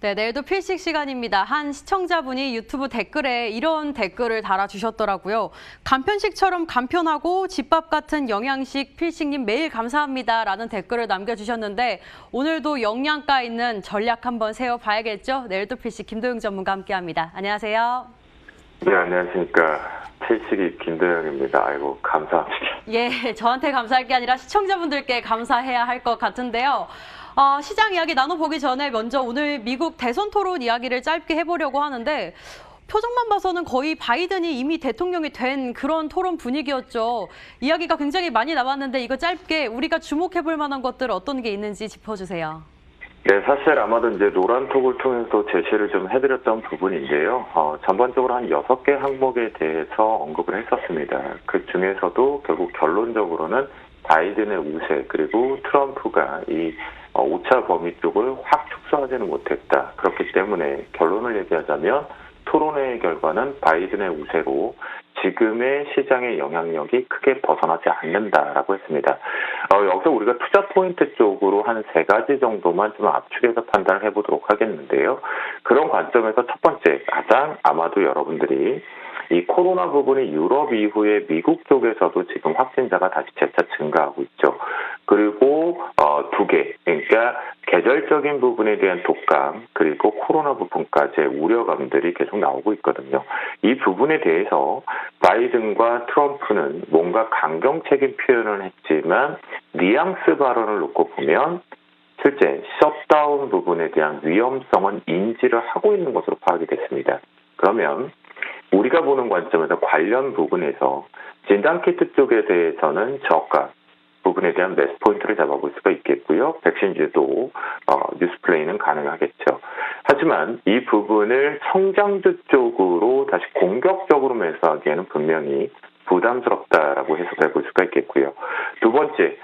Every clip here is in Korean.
네, 내일도 필식 시간입니다. 한 시청자분이 유튜브 댓글에 이런 댓글을 달아주셨더라고요. 간편식처럼 간편하고 집밥 같은 영양식 필식님 매일 감사합니다. 라는 댓글을 남겨주셨는데 오늘도 영양가 있는 전략 한번 세워봐야겠죠? 내일도 필식 김도영 전문가 함께합니다. 안녕하세요. 네, 안녕하십니까. 필식이 김도영입니다. 아이고, 감사합니다. 예, 저한테 감사할 게 아니라 시청자분들께 감사해야 할 것 같은데요. 시장 이야기 나눠보기 전에 먼저 오늘 미국 대선 토론 이야기를 짧게 해보려고 하는데 표정만 봐서는 거의 바이든이 이미 대통령이 된 그런 토론 분위기였죠. 이야기가 굉장히 많이 나왔는데 이거 짧게 우리가 주목해볼 만한 것들 어떤 게 있는지 짚어주세요. 네, 사실 아마도 이제 노란톡을 통해서 제시를 좀 해드렸던 부분인데요. 전반적으로 한 6개 항목에 대해서 언급을 했었습니다. 그 중에서도 결국 결론적으로는 바이든의 우세 그리고 트럼프가 이 오차 범위 쪽을 확 축소하지는 못했다. 그렇기 때문에 결론을 얘기하자면 토론회의 결과는 바이든의 우세로 지금의 시장의 영향력이 크게 벗어나지 않는다라고 했습니다. 여기서 우리가 투자 포인트 쪽으로 한 3가지 정도만 좀 압축해서 판단을 해보도록 하겠는데요. 그런 관점에서 첫 번째, 가장 아마도 여러분들이 이 코로나 부분이 유럽 이후에 미국 쪽에서도 지금 확진자가 다시 재차 증가하고 있죠. 그리고 2개, 그러니까 계절적인 부분에 대한 독감 그리고 코로나 부분까지의 우려감들이 계속 나오고 있거든요. 이 부분에 대해서 바이든과 트럼프는 뭔가 강경책인 표현을 했지만 뉘앙스 발언을 놓고 보면 실제 셧다운 부분에 대한 위험성은 인지를 하고 있는 것으로 파악이 됐습니다. 그러면 우리가 보는 관점에서 관련 부분에서 진단키트 쪽에 대해서는 저가 부분에 대한 매수 포인트를 잡아볼 수가 있겠고요. 백신주도 뉴스플레이는 가능하겠죠. 하지만 이 부분을 성장주 쪽으로 다시 공격적으로 매수하기에는 분명히 부담스럽다라고 해석해 볼 수가 있겠고요. 두 번째,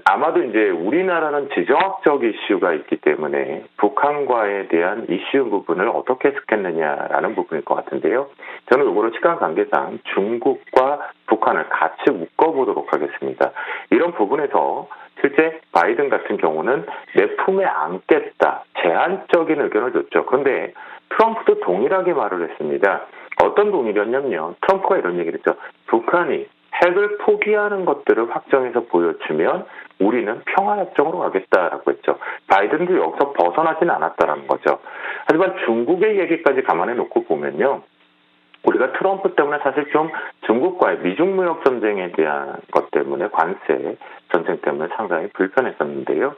아마도 이제 우리나라는 지정학적 이슈가 있기 때문에 북한과에 대한 이슈 부분을 어떻게 해석했느냐라는 부분일 것 같은데요. 저는 이거를 시간 관계상 중국과 북한을 같이 묶어보도록 하겠습니다. 이런 부분에서 실제 바이든 같은 경우는 내 품에 안겠다, 제한적인 의견을 줬죠. 그런데 트럼프도 동일하게 말을 했습니다. 어떤 동일이었냐면요. 트럼프가 이런 얘기를 했죠. 북한이 핵을 포기하는 것들을 확정해서 보여주면 우리는 평화협정으로 가겠다라고 했죠. 바이든도 여기서 벗어나진 않았다는 거죠. 하지만 중국의 얘기까지 감안해 놓고 보면요. 우리가 트럼프 때문에 사실 좀 중국과의 미중 무역 전쟁에 대한 것 때문에 관세 전쟁 때문에 상당히 불편했었는데요.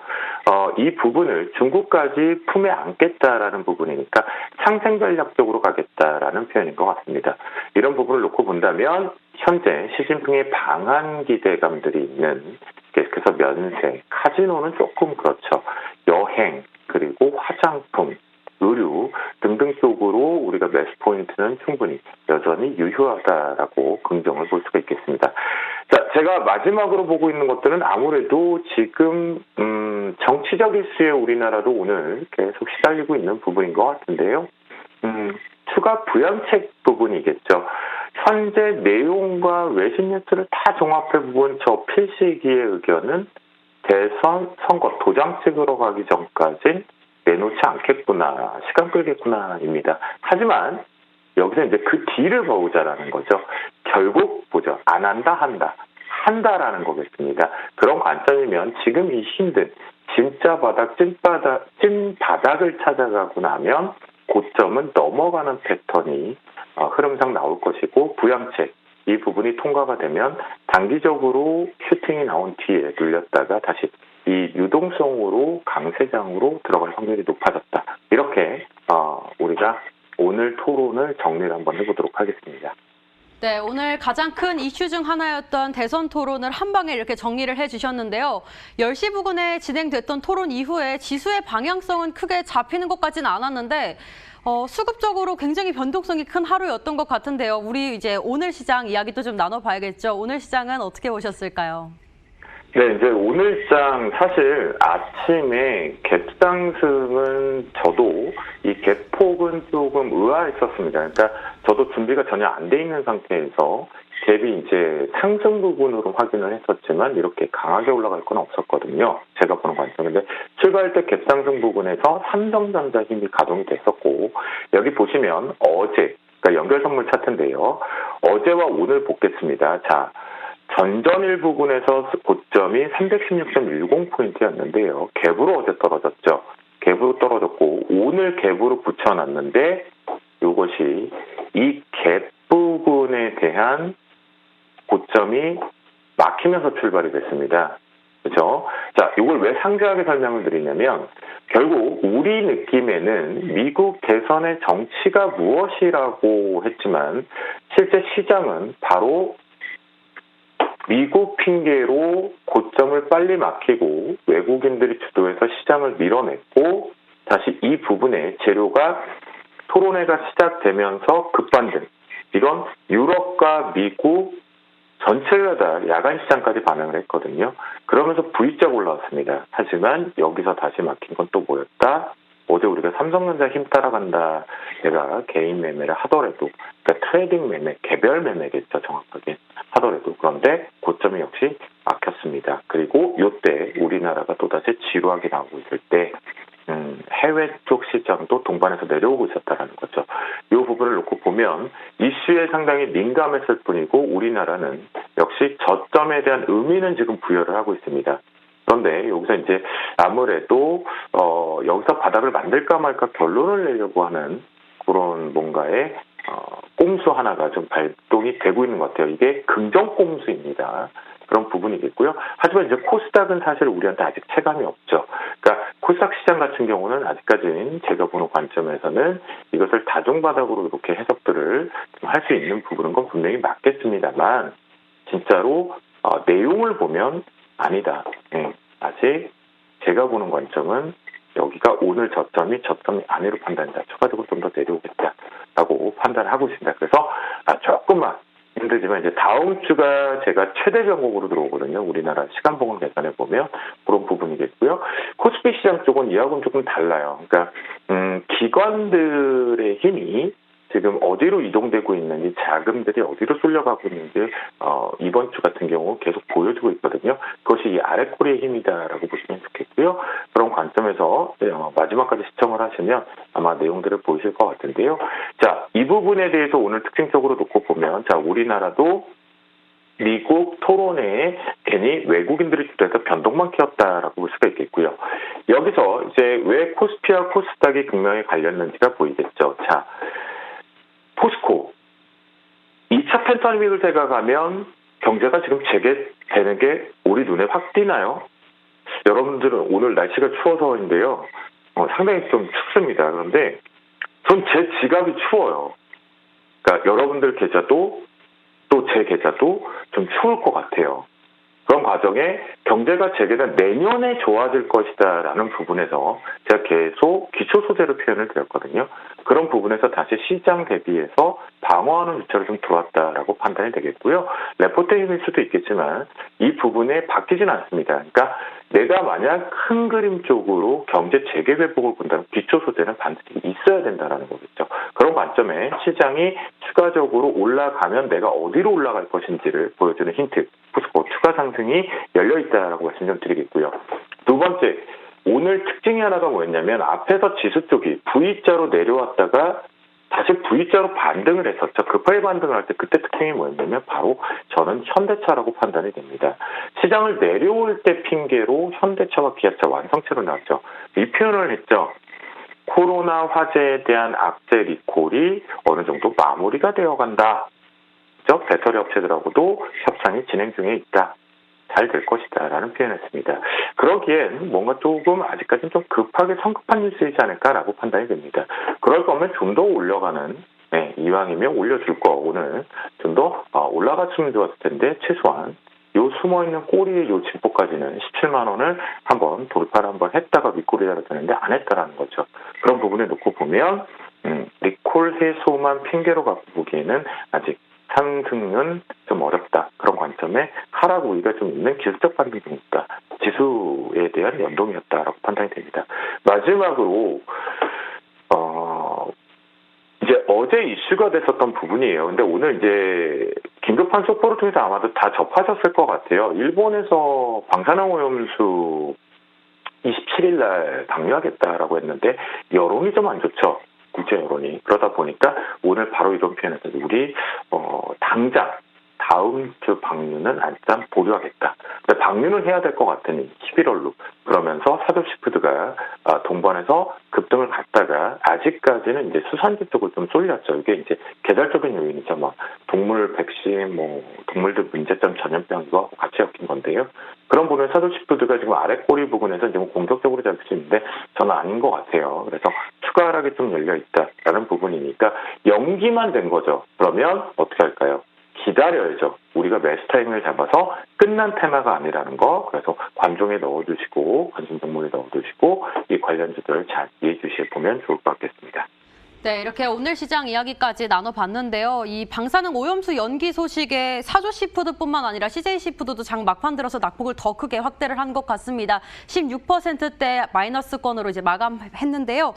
이 부분을 중국까지 품에 안겠다라는 부분이니까 상생 전략적으로 가겠다라는 표현인 것 같습니다. 이런 부분을 놓고 본다면 현재 시진핑의 방한 기대감들이 있는 계속해서 면세, 카지노는 조금 그렇죠. 여행, 그리고 화장품, 의류 등등 쪽으로 우리가 매수 포인트는 충분히 여전히 유효하다라고 긍정을 볼 수가 있겠습니다. 자, 제가 마지막으로 보고 있는 것들은 아무래도 지금 정치적 이슈에 우리나라도 오늘 계속 시달리고 있는 부분인 것 같은데요. 추가 부양책 부분이겠죠. 현재 내용과 외신 뉴스를 다 종합해 본 저 필시기의 의견은 대선 선거 도장 찍으러 가기 전까진 내놓지 않겠구나, 시간 끌겠구나입니다. 하지만 여기서 이제 그 뒤를 보자라는 거죠. 결국 보죠. 안 한다, 한다라는 거겠습니다. 그런 관점이면 지금 이 힘든 진짜 바닥, 찐바닥을 찾아가고 나면 고점은 넘어가는 패턴이 흐름상 나올 것이고 부양책 이 부분이 통과가 되면 단기적으로 슈팅이 나온 뒤에 눌렸다가 다시 이 유동성으로 강세장으로 들어갈 확률이 높아졌다. 이렇게 우리가 오늘 토론을 정리를 한번 해보도록 하겠습니다. 네, 오늘 가장 큰 이슈 중 하나였던 대선 토론을 한 방에 이렇게 정리를 해주셨는데요. 10시 부근에 진행됐던 토론 이후에 지수의 방향성은 크게 잡히는 것 같지는 않았는데 수급적으로 굉장히 변동성이 큰 하루였던 것 같은데요. 우리 이제 오늘 시장 이야기도 좀 나눠봐야겠죠. 오늘 시장은 어떻게 보셨을까요? 네, 이제 오늘 장 사실 아침에 갭 상승은 저도 이 갭폭은 조금 의아했었습니다. 그러니까 저도 준비가 전혀 안 돼 있는 상태에서 갭이 이제 상승 부분으로 확인을 했었지만 이렇게 강하게 올라갈 건 없었거든요. 제가 보는 관점인데 출발할 때 갭 상승 부분에서 삼성전자 힘이 가동이 됐었고 여기 보시면 어제 그러니까 연결 선물 차트인데요. 어제와 오늘 보겠습니다. 자, 전전일 부분에서 고점이 316.10포인트였는데요. 갭으로 어제 떨어졌죠. 갭으로 떨어졌고 오늘 갭으로 붙여놨는데 이것이 이 갭 부분에 대한 고점이 막히면서 출발이 됐습니다. 그렇죠? 자, 이걸 왜 상세하게 설명을 드리냐면 결국 우리 느낌에는 미국 대선의 정치가 무엇이라고 했지만 실제 시장은 바로 미국 핑계로 고점을 빨리 막히고 외국인들이 주도해서 시장을 밀어냈고 다시 이 부분에 재료가 토론회가 시작되면서 급반등. 이건 유럽과 미국 전체가 다 야간 시장까지 반응을 했거든요. 그러면서 V자 올라왔습니다. 하지만 여기서 다시 막힌 건 또 뭐였다? 어제 우리가 삼성전자 힘 따라간다. 내가 개인 매매를 하더라도, 그러니까 트레이딩 매매, 개별 매매겠죠, 정확하게 하더라도. 그런데 고점이 역시 막혔습니다. 그리고 이때 우리나라가 또다시 지루하게 나오고 있을 때 해외 쪽 시장도 동반해서 내려오고 있었다는 거죠. 이 부분을 놓고 보면 이슈에 상당히 민감했을 뿐이고 우리나라는 역시 저점에 대한 의미는 지금 부여를 하고 있습니다. 그런데 여기서 이제 아무래도 여기서 바닥을 만들까 말까 결론을 내려고 하는 그런 뭔가의 꼼수 하나가 좀 발동이 되고 있는 것 같아요. 이게 긍정 꼼수입니다. 그런 부분이겠고요. 하지만 이제 코스닥은 사실 우리한테 아직 체감이 없죠. 그러니까 코스닥 시장 같은 경우는 아직까지는 제가 보는 관점에서는 이것을 다중바닥으로 이렇게 해석들을 할 수 있는 부분은 건 분명히 맞겠습니다만 진짜로 내용을 보면 아니다. 네, 아직 제가 보는 관점은 여기가 오늘 저점이 아니로 판단이다. 추가적으로 좀 더 내려오겠다라고 판단을 하고 있습니다. 그래서 조금만 힘들지만 이제 다음 주가 제가 최대 변곡으로 들어오거든요. 우리나라 시간봉을 계산해 보면 그런 부분이겠고요. 코스피 시장 쪽은 이하고는 조금 달라요. 그러니까 기관들의 힘이 지금 어디로 이동되고 있는지 자금들이 어디로 쏠려가고 있는지 이번 주 같은 경우 계속 보여주고 있거든요. 그것이 이 아랫꼬리의 힘이다라고 보시면 좋겠고요. 그런 관점에서 마지막까지 시청을 하시면 아마 내용들을 보이실 것 같은데요. 자, 이 부분에 대해서 오늘 특징적으로 놓고 보면 자, 우리나라도 미국 토론회에 괜히 외국인들이 주도해서 변동만 키웠다라고 볼 수가 있겠고요. 여기서 이제 왜 코스피와 코스닥이 극명히 갈렸는지가 보이겠죠. 자, 포스코 2차 팬데믹을 생각하면 경제가 지금 재개되는 게 우리 눈에 확 띄나요? 여러분들은 오늘 날씨가 추워서인데요. 상당히 좀 춥습니다. 그런데 전 제 지갑이 추워요. 그러니까 여러분들 계좌도 또 제 계좌도 좀 추울 것 같아요. 그런 과정에 경제가 재개된 내년에 좋아질 것이다라는 부분에서 제가 계속 기초 소재로 표현을 드렸거든요. 그런 부분에서 다시 시장 대비해서 방어하는 주체로 좀 들어왔다라고 판단이 되겠고요. 레포트 힘일 수도 있겠지만 이 부분에 바뀌지는 않습니다. 그러니까 내가 만약 큰 그림 쪽으로 경제 재개 회복을 본다면 기초 소재는 반드시 있어야 된다는 거겠죠. 그런 관점에 시장이 추가적으로 올라가면 내가 어디로 올라갈 것인지를 보여주는 힌트. 포스코 추가 상승이 열려있다라고 말씀 좀 드리겠고요. 두 번째, 오늘 특징이 하나가 뭐였냐면 앞에서 지수 쪽이 V자로 내려왔다가 다시 V자로 반등을 했었죠. 급하게 반등을 할 때 그때 특징이 뭐였냐면 바로 저는 현대차라고 판단이 됩니다. 시장을 내려올 때 핑계로 현대차와 기아차 완성체로 나왔죠. 이 표현을 했죠. 코로나 화재에 대한 악재 리콜이 어느 정도 마무리가 되어간다. 배터리 업체들하고도 협상이 진행 중에 있다. 잘 될 것이다 라는 표현을 했습니다. 그러기엔 뭔가 조금 아직까지는 좀 급하게 성급한 뉴스이지 않을까라고 판단이 됩니다. 그럴 거면 좀 더 올려가는 이왕이면 올려줄 거 오늘 좀 더 올라갔으면 좋았을 텐데 최소한 요 숨어있는 꼬리의 요 진포까지는 17만 원을 한번 돌파를 한번 했다가 윗꼬리라도 되는데 안 했다라는 거죠. 그런 부분을 놓고 보면 리콜 해소만 핑계로 갖고 보기에는 아직 상승은 좀 어렵다. 그런 관점에 하락 우위가 좀 있는 기술적 반등이니까 지수에 대한 연동이었다라고 판단이 됩니다. 마지막으로 이제 어제 이슈가 됐었던 부분이에요. 근데 오늘 이제 긴급한 속보를 통해서 아마도 다 접하셨을 것 같아요. 일본에서 방사능 오염수 27일 날 방류하겠다라고 했는데 여론이 좀 안 좋죠. 국제 여론이. 그러다 보니까 오늘 바로 이런 표현에서 우리 당장 다음 주 방류는 일단 보류하겠다. 근데 방류는 해야 될 것 같으니 11월로 그러면서 사도시푸드가 동반해서 급등을 갔다가 아직까지는 이제 수산지 쪽을 좀 쏠렸죠. 이게 이제 계절적인 요인이죠. 막 동물 백신, 동물들 문제점 전염병 이거 같이 엮인 건데요. 그런 부분에 사도시푸드가 지금 아래 꼬리 부분에서 지금 공격적으로 잡힐 수 있는데 저는 아닌 것 같아요. 그래서 추가 하락이 좀 열려 있다라는 부분이니까 연기만 된 거죠. 그러면 어떻게 할까요? 기다려야죠. 우리가 매수 타이밍을 잡아서 끝난 테마가 아니라는 거. 그래서 관종에 넣어두시고 관심 종목에 넣어두시고 이 관련주들을 잘 이해해 주시면 좋을 것 같겠습니다. 네, 이렇게 오늘 시장 이야기까지 나눠봤는데요. 이 방사능 오염수 연기 소식에 사조시푸드뿐만 아니라 CJ시푸드도 장 막판 들어서 낙폭을 더 크게 확대를 한 것 같습니다. 16%대 마이너스권으로 이제 마감했는데요.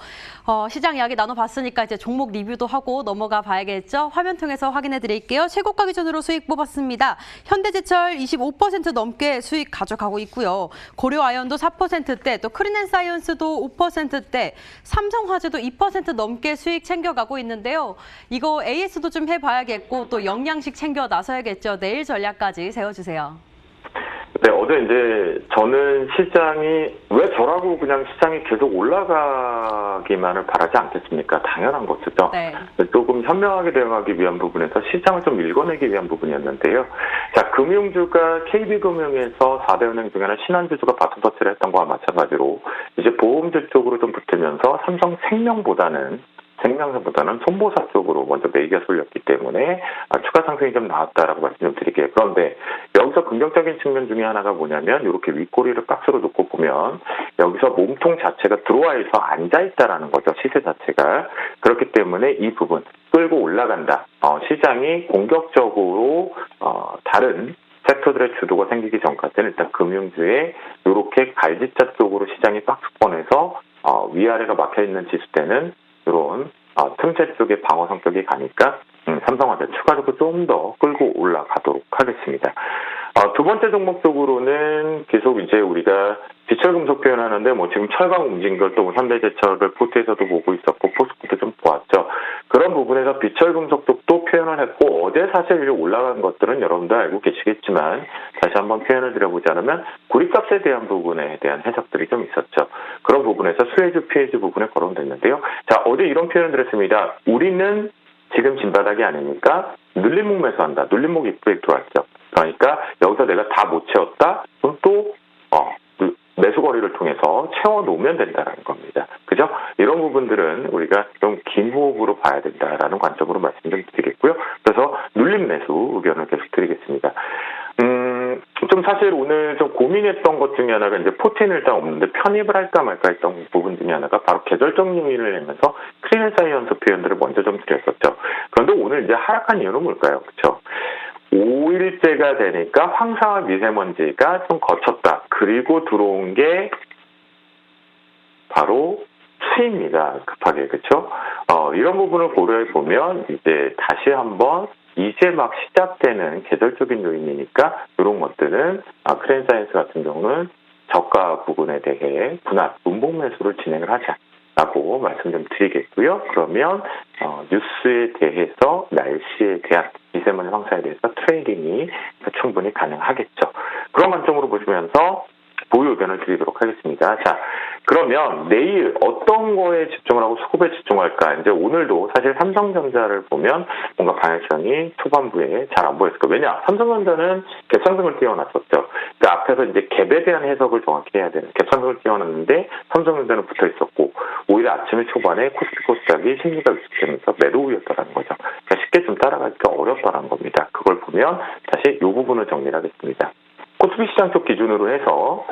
시장 이야기 나눠봤으니까 이제 종목 리뷰도 하고 넘어가 봐야겠죠. 화면 통해서 확인해 드릴게요. 최고가 기준으로 수익 뽑았습니다. 현대제철 25% 넘게 수익 가져가고 있고요. 고려아연도 4%대, 또 크린앤사이언스도 5%대, 삼성화재도 2% 넘게 수익 챙겨가고 있는데요. 이거 AS도 좀 해봐야겠고 또 영양식 챙겨 나서야겠죠. 내일 전략까지 세워주세요. 네, 어제 이제 저는 시장이 왜 저라고 그냥 시장이 계속 올라가기만을 바라지 않겠습니까? 당연한 것이죠. 네. 조금 현명하게 대응하기 위한 부분에서 시장을 좀 읽어내기 위한 부분이었는데요. 자, 금융주가 KB금융에서 4대 은행 중에 하나 신한지주가 바텀터치를 했던 거와 마찬가지로 이제 보험주 쪽으로 좀 붙으면서 삼성생명보다는 손보사 쪽으로 먼저 매기가 쏠렸기 때문에 추가 상승이 좀 나왔다라고 말씀 좀 드릴게요. 그런데 여기서 긍정적인 측면 중에 하나가 뭐냐면 이렇게 윗꼬리를 박스로 놓고 보면 여기서 몸통 자체가 들어와서 앉아있다라는 거죠. 시세 자체가. 그렇기 때문에 이 부분 끌고 올라간다. 시장이 공격적으로 다른 섹터들의 주도가 생기기 전까지는 일단 금융주에 이렇게 갈지자 쪽으로 시장이 박스권에서 위아래가 막혀있는 지수대는 이런 틈새 쪽에 방어 성격이 가니까 삼성화재 추가적으로 좀 더 끌고 올라가도록 하겠습니다. 두 번째 종목 쪽으로는 계속 이제 우리가 비철금속 표현하는데 지금 철강 움직인 걸 또 현대제철을 포트에서도 보고 있었고 포스코도 좀 보았죠. 그런 부분에서 비철금속 쪽도 표현을 했고 어제 사실 올라간 것들은 여러분도 알고 계시겠지만 다시 한번 표현을 드려보자면 구리값에 대한 부분에 대한 해석들이 좀 있었죠. 그런 부분에서 수혜주 피해주 부분에 거론됐는데요. 자, 어제 이런 표현을 드렸습니다. 우리는 지금 진바닥이 아니니까 눌림목 매수한다. 눌림목 입구에 들어왔죠. 그러니까 여기서 내가 다 못 채웠다. 그럼 또 매수 거리를 통해서 채워놓으면 된다는 겁니다. 그죠? 이런 부분들은 우리가 좀 긴 호흡으로 봐야 된다라는 관점으로 말씀 좀 드리겠고요. 그래서 눌림 매수 의견을 계속 드리겠습니다. 좀 사실 오늘 좀 고민했던 것 중에 하나가 이제 포트는 일단 없는데 편입을 할까 말까 했던 부분 중에 하나가 바로 계절적 요인을 내면서 크린앤사이언스 표현들을 먼저 좀 드렸었죠. 그런데 오늘 이제 하락한 이유는 뭘까요? 그렇죠? 5일째가 되니까 황사와 미세먼지가 좀 거쳤다. 그리고 들어온 게 바로 추위입니다. 급하게. 그렇죠? 이런 부분을 고려해 보면 이제 다시 한번 이제 막 시작되는 계절적인 요인이니까 이런 것들은 크린사이언스 같은 경우는 저가 부분에 대해 분할, 운봉 매수를 진행을 하자라고 말씀 좀 드리겠고요. 그러면 뉴스에 대해서 날씨에 대한 미세먼지 황사에 대해서 트레이딩이 충분히 가능하겠죠. 그런 관점으로 보시면서 보유 의견을 드리도록 하겠습니다. 자, 그러면 내일 어떤 거에 집중을 하고 수급에 집중할까? 이제 오늘도 사실 삼성전자를 보면 뭔가 방향성이 초반부에 잘 안 보였을 거예요. 왜냐? 삼성전자는 갭상승을 띄워놨었죠. 그 앞에서 이제 갭에 대한 해석을 정확히 해야 되는 갭상승을 띄워놨는데 삼성전자는 붙어 있었고 오히려 아침에 초반에 코스피 코스닥이 심리가 위축되면서 매도 우였다라는 거죠. 그러니까 쉽게 좀 따라가기가 어렵다는 겁니다. 그걸 보면 다시 이 부분을 정리를 하겠습니다. 코스피 시장 쪽 기준으로 해서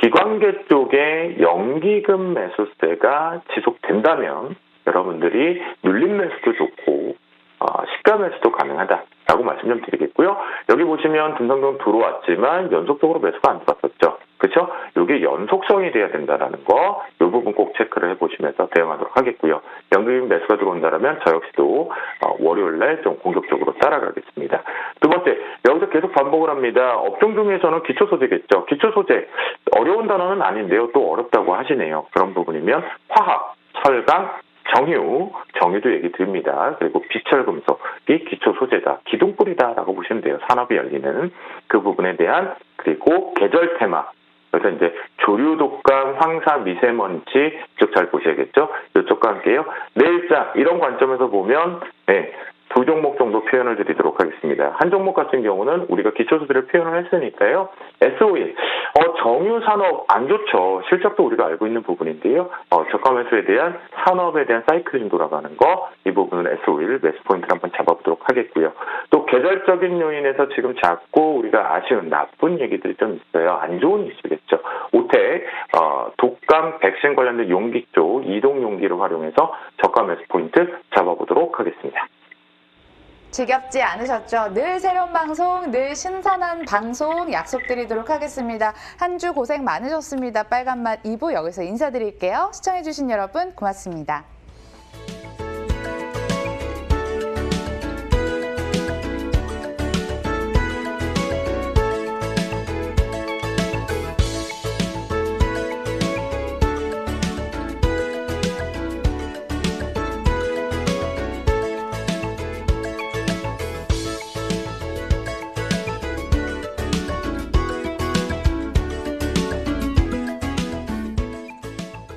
기관계 쪽에 연기금 매수세가 지속된다면 여러분들이 눌림 매수도 좋고 시가 매수도 가능하다라고 말씀 좀 드리겠고요. 여기 보시면 등성동 들어왔지만 연속적으로 매수가 안 들어왔었죠. 그렇죠? 이게 연속성이 돼야 된다는 거, 이 부분 꼭 체크를 해보시면서 대응하도록 하겠고요. 연금 매수가 들어온다면 저 역시도 월요일날 좀 공격적으로 따라가겠습니다. 두 번째, 여기서 계속 반복을 합니다. 업종 중에서는 기초 소재겠죠. 기초 소재 어려운 단어는 아닌데요. 또 어렵다고 하시네요. 그런 부분이면 화학, 철강, 정유도 얘기 드립니다. 그리고 비철금속이 기초 소재다, 기둥뿌리다라고 보시면 돼요. 산업이 열리는 그 부분에 대한, 그리고 계절 테마. 그래서 이제 조류, 독감, 황사, 미세먼지 쭉 잘 보셔야겠죠. 이쪽과 함께요. 내일장 이런 관점에서 보면 두 종목 정도 표현을 드리도록 하겠습니다. 한 종목 같은 경우는 우리가 기초소재를 표현을 했으니까요. S51, 정유산업 안 좋죠. 실적도 우리가 알고 있는 부분인데요. 저가 매수에 대한 산업에 대한 사이클이 좀 돌아가는 거, 이 부분은 S51 매수 포인트를 한번 잡아보도록 하겠고요. 또 계절적인 요인에서 지금 자꾸 우리가 아쉬운 나쁜 얘기들이 좀 있어요. 안 좋은 이슈겠죠. 오텍, 독감 백신 관련된 용기 쪽 이동 용기를 활용해서 저가 매수 포인트 잡아보도록 하겠습니다. 지겹지 않으셨죠? 늘 새로운 방송, 늘 신선한 방송 약속드리도록 하겠습니다. 한 주 고생 많으셨습니다. 빨간맛 2부 여기서 인사드릴게요. 시청해주신 여러분 고맙습니다.